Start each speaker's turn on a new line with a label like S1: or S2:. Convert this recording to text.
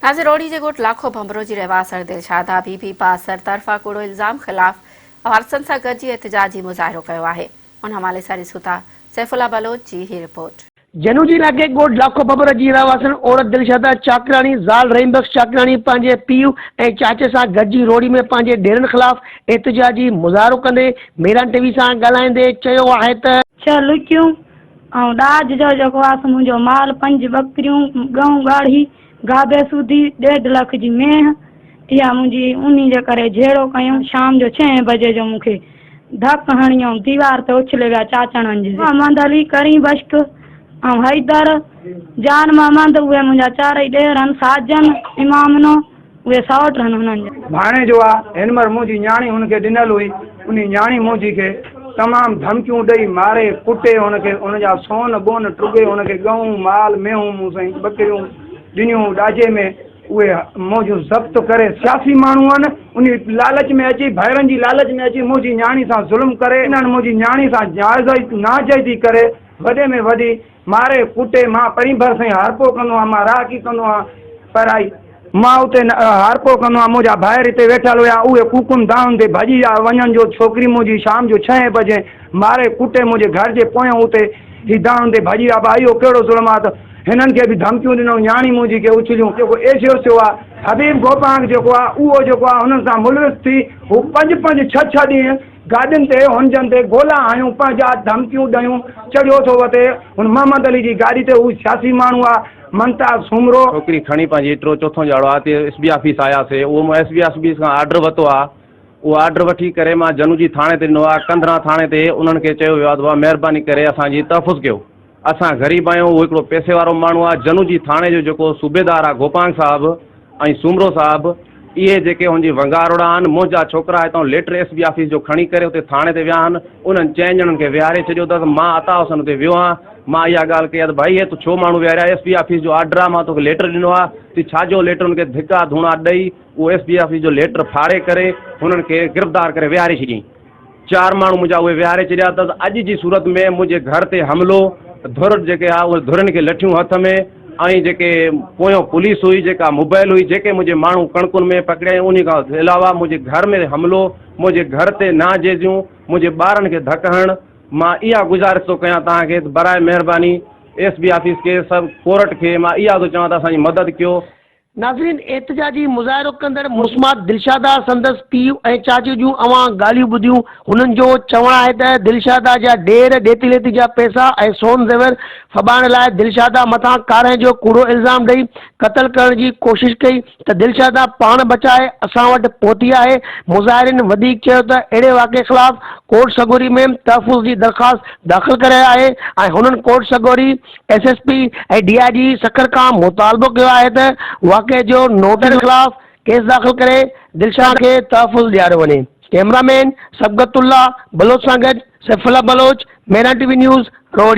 S1: नाज़िर रोड़ी जे ॻोठ लाखो भंबरो जी रहवासर दिलशादा बीबी पासर तरफ़ा कूड़ो इल्ज़ाम ख़िलाफ़ वारसनि सां गॾिजी एहतिजाजी मुज़ाहिरो कयो आहे। उन हवाले सां ॾिसूं था सैफुल्ला बलोच जी ही रिपोर्ट।
S2: जनूजी इलाके ॻोठ लाखो भंबर जी रहवासन औरत दिलशादा चाकराणी ज़ाल रहीम बख्श चाकराणी पंहिंजे पीउ ऐं चाचे सां गॾिजी रोड़ी में पंहिंजे ॾेरनि ख़िलाफ़ एहतिजाजी मुज़ाहिरो कंदे मेरान टीवी सां ॻाल्हाईंदे चयो आहे त
S3: 6 लुकियूं ऐं ॾाज जो जेको आहे मुंहिंजो माल 5 बकरियूं गऊं ॻाढ़ी गाबे सूदी 1.5 लख जी मेंह इहा मुंहिंजी उन्ही जे करे झेड़ो कयूं। शाम जो 6 बजे जो मूंखे धक हणियूं दीवार ते उछले विया चाचणनि जी मोहम्मद अली करीम बश्क ऐं हैदर जान मोहम्मद उहे मुंहिंजा 4 ॾेर आहिनि साजन इमामनो उहे सौट आहिनि हुननि जा
S4: भाणे जो आहे हिन महिल मुंहिंजी न्याणी हुनखे ॾिनल हुई उन न्याणी मुंहिंजी खे तमामु धमकियूं ॾेई मारे कुटे हुनखे हुनजा सोन बोन टुगे हुनखे गऊं माल मेहूं मूं साईं बकरियूं ॾिनियूं ॾाजे में उहे मौजूं ज़ब्त करे सियासी माण्हू आहिनि उन लालच में अची भैरनि जी लालच में अची मुंहिंजी न्याणी सां ज़ुल्म करे इन्हनि मुंहिंजी न्याणी सां नाजाइज़ी करे वॾे में वॾी मारे कुटे मां परी भर साईं हारपो कंदो आहियां मां राखी कंदो आहियां पर आई मां उते हारपो कंदो आहियां मुंहिंजा ॿाहिरि हिते वेठल हुया उहे कुकुम दाउन ते भॼी विया वञनि जो छोकिरी मुंहिंजी शाम जो 6 बजे मारे कुटे मुंहिंजे घर जे पोयां उते ही दाउन ते भॼी विया भाई इहो कहिड़ो ज़ुल्म आहे त हिननि खे बि धमकियूं ॾिनऊं न्याणी मुंहिंजी खे उछलियूं जेको एशियो आहे हबीब गोपांग जेको आहे उहो जेको आहे हुननि सां मुलविस थी हू 5-5 6 ॾींहं गाॾियुनि ते हुनजनि ते गोला हयूं पंहिंजा धमकियूं ॾियूं चढ़ियो थो वठे हुन मोहम्मद अली जी गाॾी ते हू सियासी माण्हू आहे मनता सुमरो
S5: छोकिरी खणी पंहिंजी चोथों जाड़ो आहे ते SB ऑफिस आयासीं उहो SB ऑफिस खां ऑर्डर वरितो आहे उहो ऑर्डर वठी करे मां जनूजी थाणे ते ॾिनो आहे कंधरा थाणे ते उन्हनि खे चयो वियो आहे महिरबानी करे असांजी तहफ़ुज़ कयो असां ग़रीब आहियूं उहो हिकिड़ो पैसे वारो माण्हू आहे जनूजी थाणे जो जेको सूबेदार आहे गोपांग साहिबु ऐं सुमरो साहिबु इहे जेके हुनजी वंगारोड़ा आहिनि मुंहिंजा छोकिरा हितां लेटर SB ऑफिस जो खणी करे उते थाणे ते विया आहिनि उन्हनि 4 ॼणनि खे विहारे छॾियो अथसि मां अता हुसन उते वियो आहियां मां इहा ॻाल्हि कई आहे त भाई हे तूं छो माण्हू विहारिया SB ऑफिस जो ऑर्डर आहे मां तोखे लेटर ॾिनो आहे ती छाजो लेटर हुनखे धिका धूणा ॾेई उहो SB ऑफिस जो लेटर फाड़े करे हुननि खे गिरफ़्तार करे विहारे छॾियईं 4 माण्हू मुंहिंजा उहे विहारे छॾिया अथसि अॼु जी सूरत में मुंहिंजे घर ते हमिलो धुर जेके आहे उहे धुरनि खे लठियूं हथ में ऐं जेके पोयों पुलिस हुई जेका मोबाइल हुई जेके मुंहिंजे माण्हू कणकुनि में पकड़िया उन खां अलावा मुंहिंजे घर में हमिलो मुंहिंजे घर ते नाजेजियूं मुंहिंजे ॿारनि खे धक हणु मां इहा गुज़ारिश थो कयां तव्हांखे बराए महिरबानी SB ऑफिस के सभु कोर्ट खे मां इहा थो चवां त असांजी मदद कयो।
S2: नाज़रीन एहतिजाजी मुज़ाहिरो कंदड़ मुस्मात दिलशादा संदसि पीउ ऐं चाची जूं अवां ॻाल्हियूं ॿुधियूं हुननि जो चवणु आहे त दिलशादा जा ॾेर ॾेती लेती जा पैसा ऐं सोन ज़ेवर फॿाइण लाइ दिलशादा मथां कारे जो कूड़ो इल्ज़ाम ॾेई क़तल करण जी कोशिशि कई त दिलशादा पाण बचाए असां वटि पहुती आहे। मुज़ाहिरीन वधीक चयो त अहिड़े वाक़े ख़िलाफ़ कोर्ट सगोरी में तहफ़ुज़ जी दरख़्वास्त दाख़िल करे आहे ऐं हुननि कोर्ट सगोरी SSP ऐं DIG सखर खां मुतालबो कयो आहे त वाक़े जो नोटर ख़िलाफ़ केस दाख़िल करे दिलशाद खे तहफ़ुज़ ॾियारियो वञे। कैमरामैन सबगतुल्ला बलोच सां गॾु सैफुल्ला बलोच मेरान TV न्यूज़ रोड़ी।